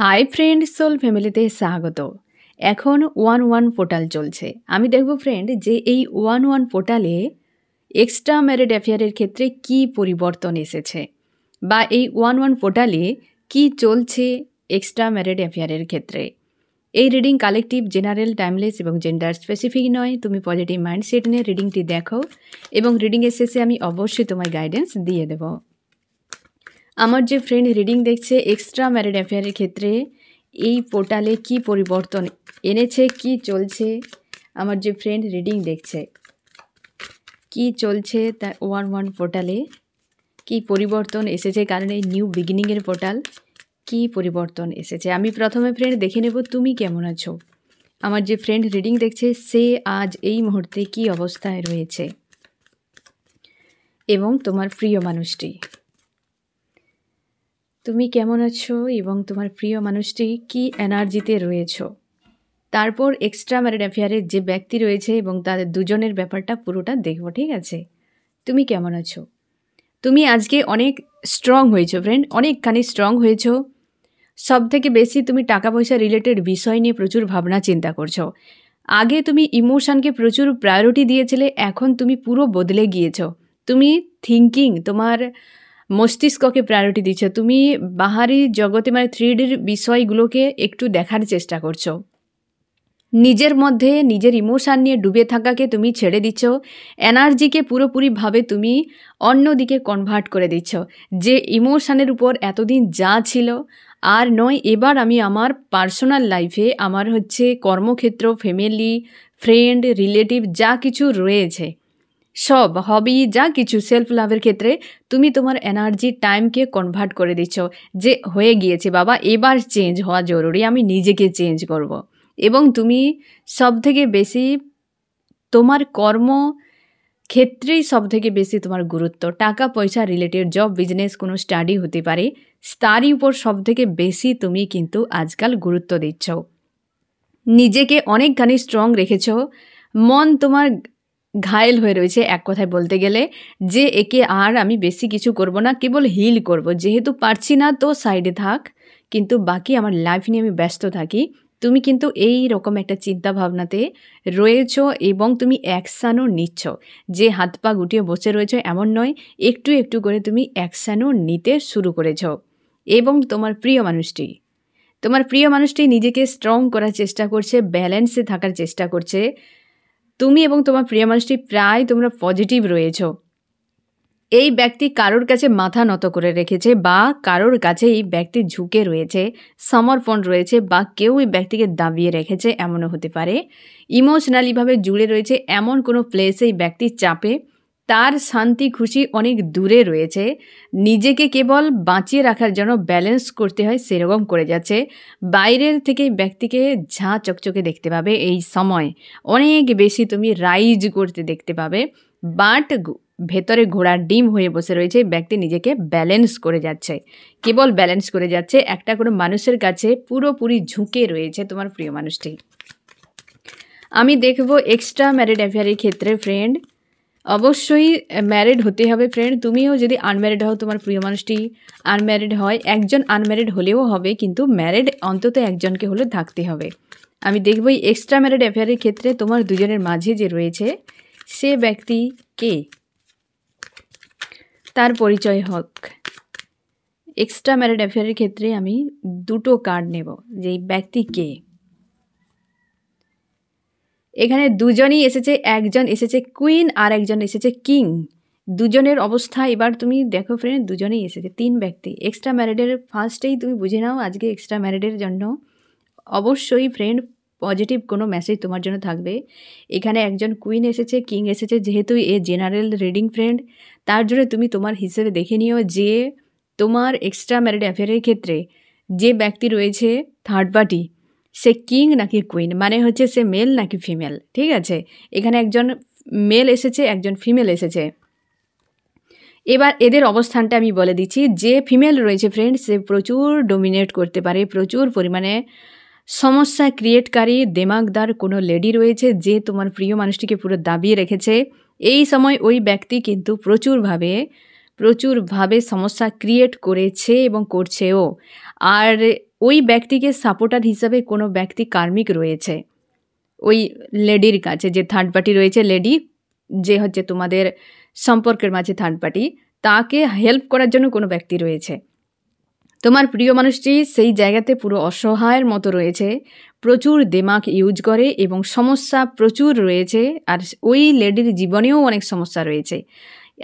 Hi friend, soul ফ্যামিলিতে স্বাগত। এখন 1-1 পোর্টাল চলছে। আমি দেখব ফ্রেন্ড যে এই 1-1 পোর্টালে এক্সট্রা ম্যারিড অ্যাফেয়ারের ক্ষেত্রে কি পরিবর্তন এসেছে, বা এই 1-1 পোর্টালে কি চলছে এক্সট্রা ম্যারিড অ্যাফেয়ারের ক্ষেত্রে। এই রিডিং কালেকটিভ, জেনারেল, টাইমলেস এবং জেন্ডার স্পেসিফিক নয়। তুমি পজিটিভ মাইন্ডসেট নিয়ে রিডিংটি দেখো এবং রিডিংয়ের শেষে আমি অবশ্যই তোমায় গাইডেন্স দিয়ে দেব। আমার যে ফ্রেন্ড রিডিং দেখছে এক্সট্রা ম্যারিড অ্যাফেয়ারের ক্ষেত্রে এই পোর্টালে কি পরিবর্তন এনেছে, কি চলছে, আমার যে ফ্রেন্ড রিডিং দেখছে কি চলছে তা 1-1 পোর্টালে কি পরিবর্তন এসেছে, কারণ এই নিউ বিগিনিংয়ের পোর্টাল কি পরিবর্তন এসেছে। আমি প্রথমে ফ্রেন্ড দেখে নেব তুমি কেমন আছো। আমার যে ফ্রেন্ড রিডিং দেখছে সে আজ এই মুহূর্তে কি অবস্থায় রয়েছে এবং তোমার প্রিয় মানুষটি, তুমি কেমন আছো এবং তোমার প্রিয় মানুষটি কি এনার্জিতে রয়েছো। তারপর এক্সট্রা ম্যারিড অ্যাফেয়ারের যে ব্যক্তি রয়েছে এবং তাদের দুজনের ব্যাপারটা পুরোটা দেখব, ঠিক আছে। তুমি কেমন আছো। তুমি আজকে অনেক স্ট্রং হয়েছো ফ্রেন্ড, অনেকখানি স্ট্রং হয়েছো। সব থেকে বেশি তুমি টাকা পয়সা রিলেটেড বিষয় নিয়ে প্রচুর ভাবনা চিন্তা করছো। আগে তুমি ইমোশনকে প্রচুর প্রায়োরিটি দিয়েছিলে, এখন তুমি পুরো বদলে গিয়েছো। তুমি থিঙ্কিং, তোমার মস্তিষ্ককে প্রায়োরিটি দিচ্ছ। তুমি বাহারি জগতে মানে 3Dর বিষয়গুলোকে একটু দেখার চেষ্টা করছো। নিজের মধ্যে নিজের ইমোশান নিয়ে ডুবে থাকাকে তুমি ছেড়ে দিচ্ছ। এনার্জিকে পুরোপুরিভাবে তুমি অন্যদিকে কনভার্ট করে দিচ্ছ। যে ইমোশানের উপর এতদিন যা ছিল আর নয়, এবার আমি আমার পার্সোনাল লাইফে, আমার কর্মক্ষেত্র, ফ্যামিলি, ফ্রেন্ড, রিলেটিভ যা কিছু রয়েছে, সব হবি, যা কিছু সেলফ লাভের ক্ষেত্রে তুমি তোমার এনার্জি টাইমকে কনভার্ট করে দিচ্ছ। যে হয়ে গিয়েছে বাবা, এবার চেঞ্জ হওয়া জরুরি, আমি নিজেকে চেঞ্জ করব। এবং তুমি সবথেকে বেশি তোমার কর্ম ক্ষেত্রেই সবথেকে বেশি তোমার গুরুত্ব, টাকা পয়সা রিলেটেড, জব, বিজনেস, কোনো স্টাডি হতে পারে, তারই উপর সবথেকে বেশি তুমি কিন্তু আজকাল গুরুত্ব দিচ্ছ। নিজেকে অনেকখানি স্ট্রং রেখেছ। মন তোমার ঘায়েল হয়ে রয়েছে এক কথায় বলতে গেলে, যে একে আর আমি বেশি কিছু করব না, কেবল হিল করব। যেহেতু পারছি না তো সাইডে থাক, কিন্তু বাকি আমার লাইফ নিয়ে আমি ব্যস্ত থাকি। তুমি কিন্তু এই রকম একটা চিন্তা ভাবনাতে রয়েছো এবং তুমি অ্যাকশানও নিচ্ছ। যে হাত পা গুটিয়ে বসে রয়েছো এমন নয়, একটু একটু করে তুমি অ্যাকশানও নিতে শুরু করেছ। এবং তোমার প্রিয় মানুষটি নিজেকে স্ট্রং করার চেষ্টা করছে, ব্যালেন্সে থাকার চেষ্টা করছে। তুমি এবং তোমার প্রিয় মানুষটি প্রায় তোমরা পজিটিভ রয়েছো। এই ব্যক্তি কারোর কাছে মাথা নত করে রেখেছে, বা কারোর কাছে এই ব্যক্তি ঝুঁকে রয়েছে, সমর্পণ রয়েছে, বা কেউ এই ব্যক্তিকে দাবিয়ে রেখেছে, এমনও হতে পারে। ইমোশনালিভাবে জুড়ে রয়েছে এমন কোনো প্লেসে এই ব্যক্তি চাপে, তার শান্তি খুশি অনেক দূরে রয়েছে। নিজেকে কেবল বাঁচিয়ে রাখার জন্য ব্যালেন্স করতে হয়, সেরকম করে যাচ্ছে। বাইরের থেকে ব্যক্তিকে ঝাঁ চকচকে দেখতে পাবে, এই সময় অনেক বেশি তুমি রাইজ করতে দেখতে পাবে। বাট ভেতরে ঘোড়ার ডিম হয়ে বসে রয়েছে ব্যক্তি, নিজেকে ব্যালেন্স করে যাচ্ছে, কেবল ব্যালেন্স করে যাচ্ছে। একটা কোনো মানুষের কাছে পুরোপুরি ঝুঁকে রয়েছে তোমার প্রিয় মানুষটি। আমি দেখব এক্সট্রা ম্যারিড অ্যাফেয়ারের ক্ষেত্রে ফ্রেন্ড, অবশ্যই ম্যারিড হতে হবে ফ্রেন্ড। তুমিও যদি আনম্যারিড হও, তোমার প্রিয় মানুষটি আনম্যারিড হয়, একজন আনম্যারিড হলেও হবে, কিন্তু ম্যারিড অন্তত একজনকে হলে থাকতে হবে। আমি দেখব এই এক্সট্রা ম্যারিড অ্যাফেয়ারের ক্ষেত্রে তোমার দুজনের মাঝে যে রয়েছে সে ব্যক্তি কে, তার পরিচয় হোক। এক্সট্রা ম্যারিড অ্যাফেয়ারের ক্ষেত্রে আমি দুটো কার্ড নেব যে এই ব্যক্তি কে। এখানে দুজনই এসেছে, একজন এসেছে কুইন আর একজন এসেছে কিং। দুজনের অবস্থা এবার তুমি দেখো ফ্রেন্ড, দুজনেই এসেছে, 3 ব্যক্তি। এক্সট্রা ম্যারিডের ফার্স্টেই তুমি বুঝে নাও আজকে এক্সট্রা ম্যারিডের জন্য অবশ্যই ফ্রেন্ড পজিটিভ কোনো মেসেজ তোমার জন্য থাকবে। এখানে একজন কুইন এসেছে, কিং এসেছে। যেহেতু এ জেনারেল রিডিং ফ্রেন্ড, তার জন্য তুমি তোমার হিসেবে দেখে নিও যে তোমার এক্সট্রা ম্যারিড অ্যাফেয়ারের ক্ষেত্রে যে ব্যক্তি রয়েছে থার্ড পার্টি, সে কিং নাকি কুইন, মানে সে মেল নাকি ফিমেল। ঠিক আছে, এখানে একজন মেল এসেছে, একজন ফিমেল এসেছে। এবার এদের অবস্থানটা আমি বলে দিচ্ছি। যে ফিমেল রয়েছে ফ্রেন্ড, সে প্রচুর ডোমিনেট করতে পারে, প্রচুর পরিমাণে সমস্যা ক্রিয়েটকারী দেমাগদার কোনো লেডি রয়েছে, যে তোমার প্রিয় মানুষটিকে পুরো দাবিয়ে রেখেছে। এই সময় ওই ব্যক্তি কিন্তু প্রচুরভাবে সমস্যা ক্রিয়েট করেছে এবং করছেও। আর ওই ব্যক্তিকে সাপোর্টার হিসাবে কোনো ব্যক্তি কার্মিক রয়েছে ওই লেডির কাছে, যে থার্ড পার্টি রয়েছে, লেডি যে হচ্ছে তোমাদের সম্পর্কের মাঝে থার্ড পার্টি, তাকে হেল্প করার জন্য কোনো ব্যক্তি রয়েছে। তোমার প্রিয় মানুষটি সেই জায়গাতে পুরো অসহায়ের মতো রয়েছে, প্রচুর দিমাগ ইউজ করে এবং সমস্যা প্রচুর রয়েছে। আর ওই লেডির জীবনেও অনেক সমস্যা রয়েছে,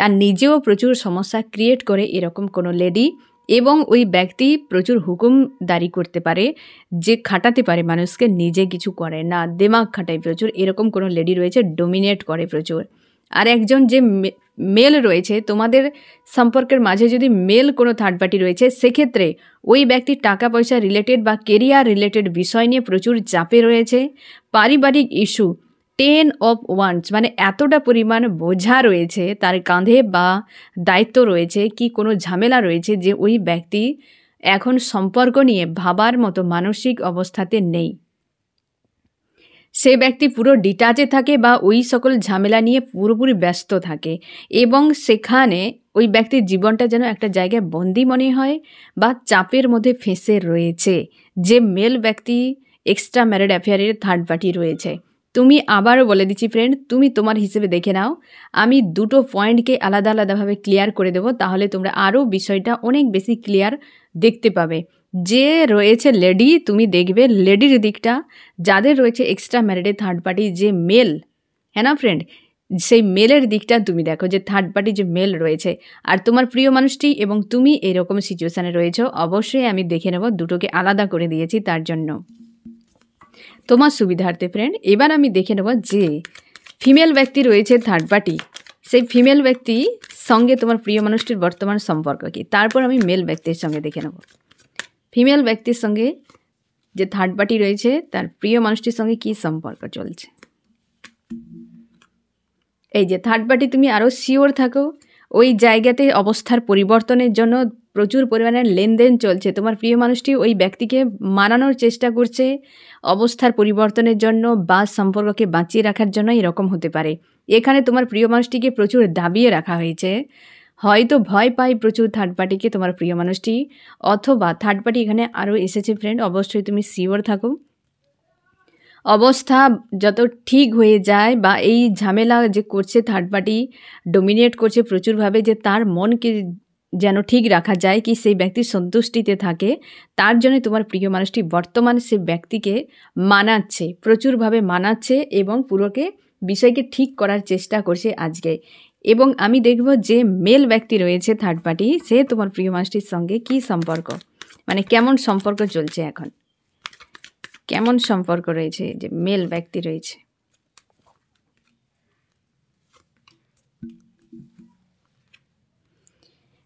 আর নিজেও প্রচুর সমস্যা ক্রিয়েট করে এরকম কোনো লেডি। এবং ওই ব্যক্তি প্রচুর হুকুমদারি করতে পারে, যে খাটাতে পারে মানুষকে, নিজে কিছু করে না, দিমাগ খাটায় প্রচুর, এরকম কোনো লেডি রয়েছে, ডোমিনেট করে প্রচুর। আর একজন যে মেল রয়েছে, তোমাদের সম্পর্কের মাঝে যদি মেল কোনো থার্ড পার্টি রয়েছে, সেক্ষেত্রে ওই ব্যক্তি টাকা পয়সা রিলেটেড বা কেরিয়ার রিলেটেড বিষয় নিয়ে প্রচুর চাপে রয়েছে। পারিবারিক ইস্যু 10 অফ ওয়ান্স, মানে এতটা পরিমাণ বোঝা রয়েছে তার কাঁধে বা দায়িত্ব রয়েছে কি কোনো ঝামেলা রয়েছে, যে ওই ব্যক্তি এখন সম্পর্ক নিয়ে ভাবার মতো মানসিক অবস্থাতে নেই। সে ব্যক্তি পুরো ডিটাচে থাকে বা ওই সকল ঝামেলা নিয়ে পুরোপুরি ব্যস্ত থাকে, এবং সেখানে ওই ব্যক্তির জীবনটা যেন একটা জায়গায় বন্দি মনে হয় বা চাপের মধ্যে ফেঁসে রয়েছে। যে মেল ব্যক্তি এক্সট্রা ম্যারিড অ্যাফেয়ারের থার্ড পার্টি রয়েছে, তুমি আবারও বলে দিচ্ছি ফ্রেন্ড, তুমি তোমার হিসেবে দেখে নাও। আমি দুটো পয়েন্টকে আলাদা আলাদাভাবে ক্লিয়ার করে দেবো, তাহলে তোমরা আরও বিষয়টা অনেক বেশি ক্লিয়ার দেখতে পাবে। যে রয়েছে লেডি, তুমি দেখবে লেডির দিকটা, যাদের রয়েছে এক্সট্রা ম্যারিডে থার্ড পার্টি যে মেল, হ্যাঁ না ফ্রেন্ড, সেই মেলের দিকটা তুমি দেখো, যে থার্ড পার্টি যে মেল রয়েছে আর তোমার প্রিয় মানুষটি এবং তুমি এরকম সিচুয়েশানে রয়েছো। অবশ্যই আমি দেখে নেব, দুটোকে আলাদা করে দিয়েছি তার জন্য তোমার সুবিধার্থে ফ্রেন্ড। এবার আমি দেখে নেব যে ফিমেল ব্যক্তি রয়েছে থার্ড পার্টি, সেই ফিমেল ব্যক্তি সঙ্গে তোমার প্রিয় মানুষটির বর্তমান সম্পর্ক কী, তারপর আমি মেল ব্যক্তির সঙ্গে দেখে নেব ফিমেল ব্যক্তির সঙ্গে যে থার্ড পার্টি রয়েছে তার প্রিয় মানুষটির সঙ্গে কী সম্পর্ক চলছে। এই যে থার্ড পার্টি, তুমি আরও শিওর থাকো, ওই জায়গাতে অবস্থার পরিবর্তনের জন্য প্রচুর পরিমাণে লেনদেন চলছে। তোমার প্রিয় মানুষটি ওই ব্যক্তিকে মানানোর চেষ্টা করছে অবস্থার পরিবর্তনের জন্য বা সম্পর্ককে বাঁচিয়ে রাখার জন্য, এরকম হতে পারে। এখানে তোমার প্রিয় মানুষটিকে প্রচুর দাবিয়ে রাখা হয়েছে, হয়তো ভয় পাই প্রচুর থার্ড পার্টিকে তোমার প্রিয় মানুষটি, অথবা থার্ড পার্টি এখানে আরও এসেছে ফ্রেন্ড। অবশ্যই তুমি শিওর থাকো, অবস্থা যত ঠিক হয়ে যায় বা এই ঝামেলা যে করছে থার্ড পার্টি, ডোমিনেট করছে প্রচুরভাবে, যে তার মনকে যেন ঠিক রাখা যায়, কি সেই ব্যক্তির সন্তুষ্টিতে থাকে, তার জন্য তোমার প্রিয় মানুষটি বর্তমান সে ব্যক্তিকে মানাচ্ছে, প্রচুরভাবে মানাচ্ছে এবং পুরোকে বিষয়কে ঠিক করার চেষ্টা করছে আজকে। এবং আমি দেখব যে মেল ব্যক্তি রয়েছে থার্ড পার্টি, সে তোমার প্রিয় মানুষটির সঙ্গে কী সম্পর্ক, মানে কেমন সম্পর্ক চলছে এখন, কেমন সম্পর্ক রয়েছে যে মেল ব্যক্তি রয়েছে।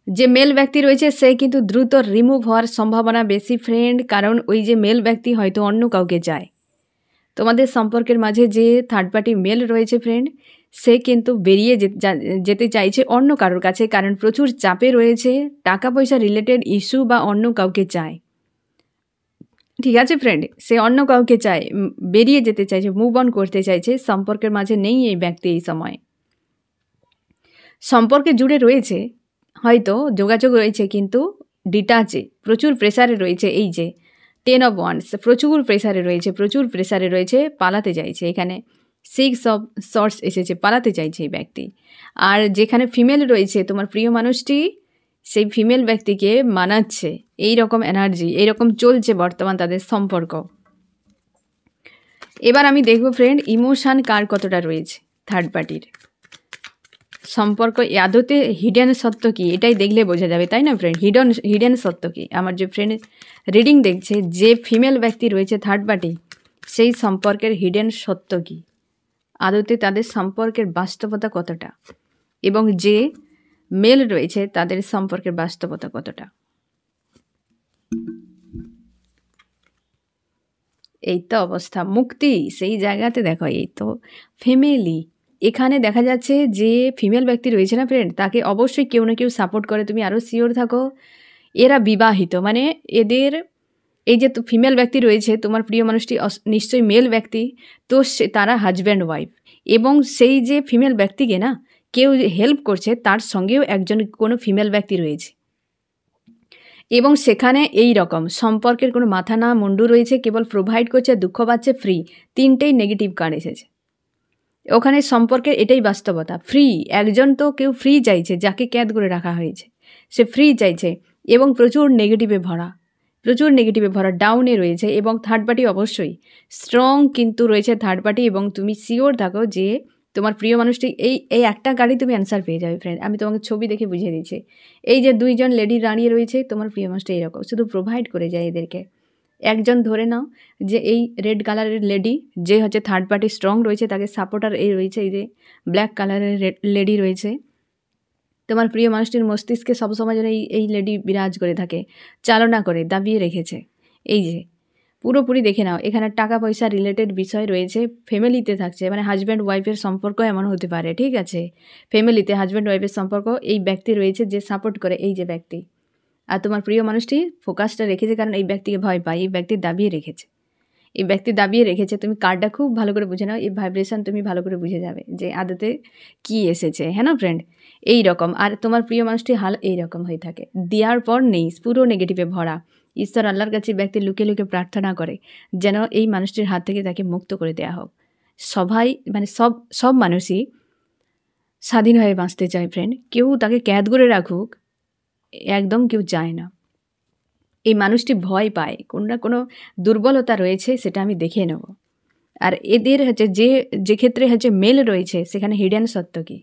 যে মেল ব্যক্তি রয়েছে সে কিন্তু দ্রুত রিমুভ হওয়ার সম্ভাবনা বেশি ফ্রেন্ড, কারণ ওই যে মেল ব্যক্তি হয়তো অন্য কাউকে চায়। তোমাদের সম্পর্কের মাঝে যে থার্ড পার্টি মেল রয়েছে ফ্রেন্ড, সে কিন্তু বেরিয়ে যেতে চাইছে অন্য কারোর কাছে, কারণ প্রচুর চাপে রয়েছে, টাকা পয়সা রিলেটেড ইস্যু বা অন্য কাউকে চায়। ঠিক আছে ফ্রেন্ড, সে অন্য কাউকে চায়, বেরিয়ে যেতে চাইছে, মুভ অন করতে চাইছে, সম্পর্কের মাঝে নেই এই ব্যক্তি এই সময়। সম্পর্কে জুড়ে রয়েছে, হয়তো যোগাযোগ রয়েছে, কিন্তু ডিটাচে প্রচুর প্রেসারে রয়েছে। এই যে 10 অফ ওয়ান্স, প্রচুর প্রেসারে রয়েছে, প্রচুর প্রেসারে রয়েছে, পালাতে চাইছে। এখানে 6 অফ সর্টস এসেছে, পালাতে চাইছে এই ব্যক্তি। আর যেখানে ফিমেল রয়েছে তোমার প্রিয় মানুষটি, সেই ফিমেল ব্যক্তিকে মানাচ্ছে, এই রকম এনার্জি, এইরকম চলছে বর্তমান তাদের সম্পর্ক। এবার আমি দেখব ফ্রেন্ড ইমোশান কার কতটা রয়েছে থার্ড পার্টির সম্পর্ক, আদতে হিডেন সত্য কী, এটাই দেখলে বোঝা যাবে, তাই না ফ্রেন্ড? হিডেন সত্য কী, আমার যে ফ্রেন্ড রিডিং দেখছে, যে ফিমেল ব্যক্তি রয়েছে থার্ড পার্টি, সেই সম্পর্কের হিডেন সত্য কী, আদতে তাদের সম্পর্কের বাস্তবতা কতটা, এবং যে মেল রয়েছে তাদের সম্পর্কের বাস্তবতা কতটা। এই তো অবস্থা, মুক্তি সেই জায়গাতে দেখো, এই তো ফ্যামিলি। এখানে দেখা যাচ্ছে যে ফিমেল ব্যক্তি রয়েছে না ফ্রেন্ড, তাকে অবশ্যই কেউ না কেউ সাপোর্ট করে, তুমি আরও শিওর থাকো। এরা বিবাহিত, মানে এদের এই যে ফিমেল ব্যক্তি রয়েছে তোমার প্রিয় মানুষটি নিশ্চয়ই মেল ব্যক্তি, তো তারা হাজব্যান্ড ওয়াইফ, এবং সেই যে ফিমেল ব্যক্তিকে না কেউ হেল্প করছে তার সঙ্গেও একজন কোনো ফিমেল ব্যক্তি রয়েছে এবং সেখানে এই রকম সম্পর্কের কোনো মাথা না মুন্ডু রয়েছে, কেবল প্রোভাইড করছে, দুঃখ পাচ্ছে, ফ্রি। তিনটেই নেগেটিভ কার্ড এসেছে ওখানে। সম্পর্কের এটাই বাস্তবতা, ফ্রি। একজন তো কেউ ফ্রি চাইছে, যাকে ক্যাদ করে রাখা হয়েছে সে ফ্রি চাইছে এবং প্রচুর নেগেটিভে ভরা, ডাউনে রয়েছে। এবং থার্ড পার্টি অবশ্যই স্ট্রং কিন্তু রয়েছে থার্ড পার্টি। এবং তুমি শিওর থাকো যে তোমার প্রিয় মানুষটি এই একটা গাড়ি তুমি অ্যান্সার পেয়ে যাবে ফ্রেন্ড। আমি তোমাকে ছবি দেখে বুঝিয়ে দিচ্ছি। এই যে দুইজন লেডি দাঁড়িয়ে রয়েছে, তোমার প্রিয় মানুষটি এইরকম শুধু প্রোভাইড করে যায় এদেরকে। একজন ধরে নাও যে এই রেড কালারের লেডি, যে হচ্ছে থার্ড পার্টি স্ট্রং রয়েছে, তাকে সাপোর্টার এই রয়েছে এই যে ব্ল্যাক কালারের লেডি রয়েছে। তোমার প্রিয় মানুষটির মস্তিষ্কে সবসময় যেন এই লেডি বিরাজ করে থাকে, চালনা করে, দাবিয়ে রেখেছে। এই যে পুরোপুরি দেখে নাও, এখানে টাকা পয়সা রিলেটেড বিষয় রয়েছে, ফ্যামিলিতে থাকছে, মানে হাজব্যান্ড ওয়াইফের সম্পর্ক এমন হতে পারে, ঠিক আছে? ফ্যামিলিতে হাজব্যান্ড ওয়াইফের সম্পর্ক, এই ব্যক্তি রয়েছে যে সাপোর্ট করে, এই যে ব্যক্তি। আর তোমার প্রিয় মানুষটি ফোকাসটা রেখেছে কারণ এই ব্যক্তিকে ভয় পায়, এই ব্যক্তি দাবিয়ে রেখেছে। তুমি কার্ডটা খুব ভালো করে বুঝে নাও, এই ভাইব্রেশন তুমি ভালো করে বুঝে যাবে যে আদতে কি এসেছে, হ্যাঁ না ফ্রেন্ড? এই রকম। আর তোমার প্রিয় মানুষটি হাল এই রকম হয়ে থাকে, দেওয়ার পর নেই, পুরো নেগেটিভে ভরা। ঈশ্বর আল্লাহর কাছে ব্যক্তি লুকে লুকে প্রার্থনা করে যেন এই মানুষটির হাত থেকে তাকে মুক্ত করে দেওয়া হোক। সবাই মানে সব মানুষই স্বাধীনভাবে বাঁচতে চায় ফ্রেন্ড, কেউ তাকে ক্যাদ করে রাখুক একদম কেউ চায় না। এই মানুষটি ভয় পায়, কোনো না কোনো দুর্বলতা রয়েছে, সেটা আমি দেখে নেব। আর এদের হচ্ছে যে ক্ষেত্রে হচ্ছে মেল রয়েছে, সেখানে হিডেন সত্য কি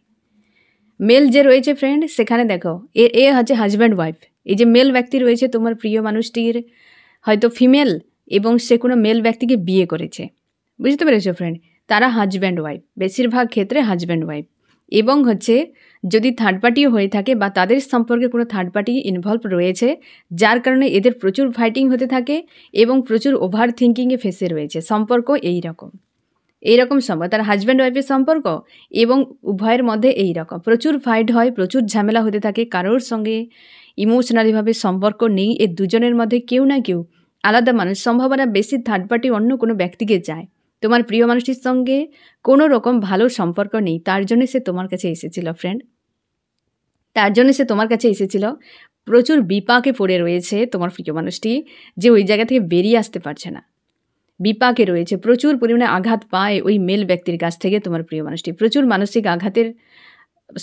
মেল যে রয়েছে ফ্রেন্ড, সেখানে দেখো এ হচ্ছে হাজব্যান্ড ওয়াইফ। এই যে মেল ব্যক্তি রয়েছে তোমার প্রিয় মানুষটির হয়তো ফিমেল এবং সে কোনো মেল ব্যক্তিকে বিয়ে করেছে, বুঝতে পেরেছো ফ্রেন্ড? তারা হাজব্যান্ড ওয়াইফ, বেশিরভাগ ক্ষেত্রে হাজব্যান্ড ওয়াইফ। এবং হচ্ছে যদি থার্ড পার্টিও হয়ে থাকে বা তাদের সম্পর্কে কোনো থার্ড পার্টি ইনভলভ রয়েছে, যার কারণে এদের প্রচুর ফাইটিং হতে থাকে এবং প্রচুর ওভার থিঙ্কিংয়ে ফেসে রয়েছে। সম্পর্ক এইরকম সম্পর্ক, তার হাজব্যান্ড ওয়াইফের সম্পর্ক এবং উভয়ের মধ্যে এই রকম প্রচুর ফাইট হয়, প্রচুর ঝামেলা হতে থাকে, কারোর সঙ্গে ইমোশনালিভাবে সম্পর্ক নেই। এর দুজনের মধ্যে কেউ না কেউ আলাদা মানুষ, সম্ভাবনা বেশি থার্ড পার্টি অন্য কোনো ব্যক্তিকে চায়। তোমার প্রিয় মানুষটির সঙ্গে কোনো রকম ভালো সম্পর্ক নেই, তার জন্য সে তোমার কাছে এসেছিল ফ্রেন্ড, প্রচুর বিপাকে পড়ে রয়েছে তোমার প্রিয় মানুষটি, যে ওই জায়গা থেকে বেরিয়ে আসতে পারছে না, বিপাকে রয়েছে, প্রচুর পরিমাণে আঘাত পায় ওই মেল ব্যক্তির কাছ থেকে। তোমার প্রিয় মানুষটি প্রচুর মানসিক আঘাতের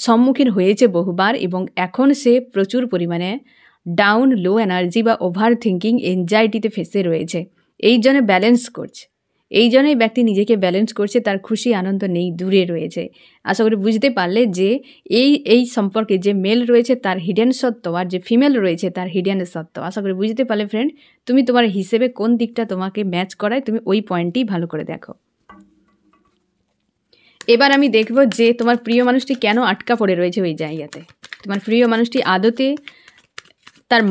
সম্মুখীন হয়েছে বহুবার এবং এখন সে প্রচুর পরিমাণে ডাউন, লো এনার্জি বা ওভার থিঙ্কিং, এনজাইটিতে ফেসে রয়েছে। এই জন্য এই ব্যক্তি নিজেকে ব্যালেন্স করছে, তার খুশি আনন্দ নেই, দূরে রয়েছে। আশা করি বুঝতে পারলে যে এই সম্পর্কে যে মেল রয়েছে তার হিডেন সত্য, আর যে ফিমেল রয়েছে তার হিডেন সত্য। আশা করি বুঝতে পারলে ফ্রেন্ড, তুমি তোমার হিসেবে কোন দিকটা তোমাকে ম্যাচ করায় তুমি ওই পয়েন্টটি ভালো করে দেখো। এবার আমি দেখব যে তোমার প্রিয় মানুষটি কেন আটকা পড়ে রয়েছে ওই জায়গাতে। তোমার প্রিয় মানুষটি আদতে তার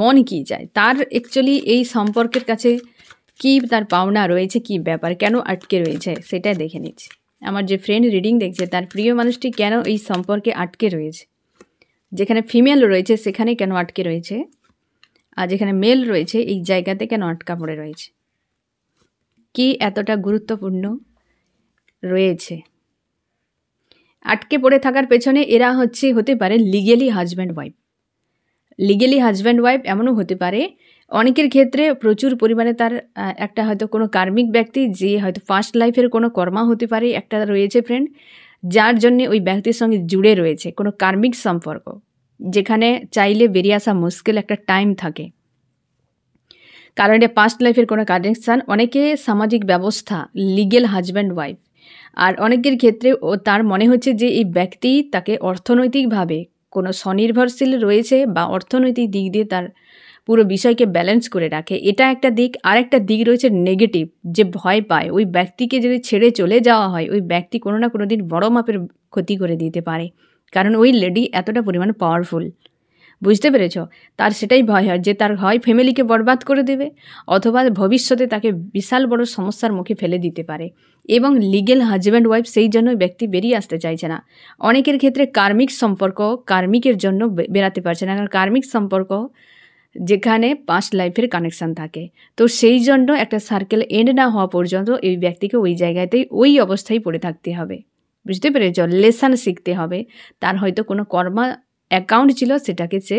মন কি চায়, তার অ্যাকচুয়ালি এই সম্পর্কের কাছে কি তার পাওনা রয়েছে, কি ব্যাপার, কেন আটকে রয়েছে সেটা দেখে নিচ্ছি। আমার যে ফ্রেন্ড রিডিং দেখছে তার প্রিয় মানুষটি কেন এই সম্পর্কে আটকে রয়েছে, যেখানে ফিমেল রয়েছে সেখানে কেন আটকে রয়েছে, আর যেখানে মেল রয়েছে এই জায়গাতে কেন আটকা পড়ে রয়েছে, কি এতটা গুরুত্বপূর্ণ রয়েছে। আটকে পড়ে থাকার পেছনে এরা হতে পারে লিগেলি হাজব্যান্ড ওয়াইফ, এমনও হতে পারে অনেকের ক্ষেত্রে প্রচুর পরিমাণে তার একটা হয়তো কোনো কার্মিক ব্যক্তি, যে হয়তো ফার্স্ট লাইফের কোনো কর্মা হতে পারে একটা রয়েছে ফ্রেন্ড, যার জন্যে ওই ব্যক্তির সঙ্গে জুড়ে রয়েছে কোনো কার্মিক সম্পর্ক, যেখানে চাইলে বেরিয়ে আসা মুশকিল একটা টাইম থাকে, কারণ এটা পাস্ট লাইফের কোনো কানেকশান। অনেকে সামাজিক ব্যবস্থা, লিগেল হাজব্যান্ড ওয়াইফ, আর অনেকের ক্ষেত্রে তার মনে হচ্ছে যে এই ব্যক্তি তাকে অর্থনৈতিকভাবে কোনো স্বনির্ভরশীল রয়েছে বা অর্থনৈতিক দিক দিয়ে তার পুরো বিষয়কে ব্যালেন্স করে রাখে, এটা একটা দিক। আর একটা দিক রয়েছে নেগেটিভ, যে ভয় পায় ওই ব্যক্তিকে যদি ছেড়ে চলে যাওয়া হয়, ওই ব্যক্তি কোনো না কোনো দিন বড় মাপের ক্ষতি করে দিতে পারে, কারণ ওই লেডি এতটা পরিমাণে পাওয়ারফুল, বুঝতে পেরেছ? তার সেটাই ভয় হয় যে তার হয় ফ্যামিলিকে বরবাদ করে দেবে, অথবা ভবিষ্যতে তাকে বিশাল বড় সমস্যার মুখে ফেলে দিতে পারে। এবং লিগেল হাজব্যান্ড ওয়াইফ, সেই জন্য ব্যক্তি বেরিয়ে আসতে চাইছে না। অনেকের ক্ষেত্রে কার্মিক সম্পর্ক, কার্মিকের জন্য বেরাতে পারছে না, কারণ কার্মিক সম্পর্ক যেখানে পাস্ট লাইফের কানেকশান থাকে, তো সেই জন্য একটা সার্কেল এন্ড না হওয়া পর্যন্ত এই ব্যক্তিকে ওই জায়গাতেই ওই অবস্থায় পড়ে থাকতে হবে, বুঝতে পেরেছ? লেসন শিখতে হবে। তার হয়তো কোনো কর্মা অ্যাকাউন্ট ছিল, সেটাকে সে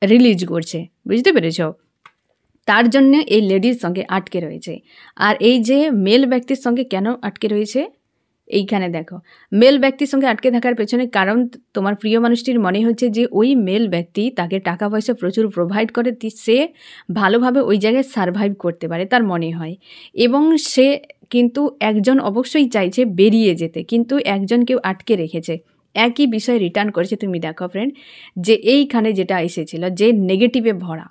রিলিজ করছে। বুঝতে পেরেছ? তার জন্য এই লেডির সঙ্গে আটকে রয়েছে। আর এই যে মেল ব্যক্তির সঙ্গে কেন আটকে রয়েছে, এইখানে দেখো, মেল ব্যক্তির সঙ্গে আটকে থাকার পেছনে কারণ তোমার প্রিয় মানুষটির মনে হচ্ছে যে ওই মেল ব্যক্তি তাকে টাকা পয়সা প্রচুর প্রোভাইড করে, সে ভালোভাবে ওই জায়গায় সারভাইভ করতে পারে তার মনে হয়, এবং সে কিন্তু একজন অবশ্যই চাইছে বেরিয়ে যেতে, কিন্তু একজন কেউ আটকে রেখেছে, একই বিষয় রিটার্ন করেছে। তুমি দেখো ফ্রেন্ড, যে এইখানে যেটা এসেছিল যে নেগেটিভে ভরা,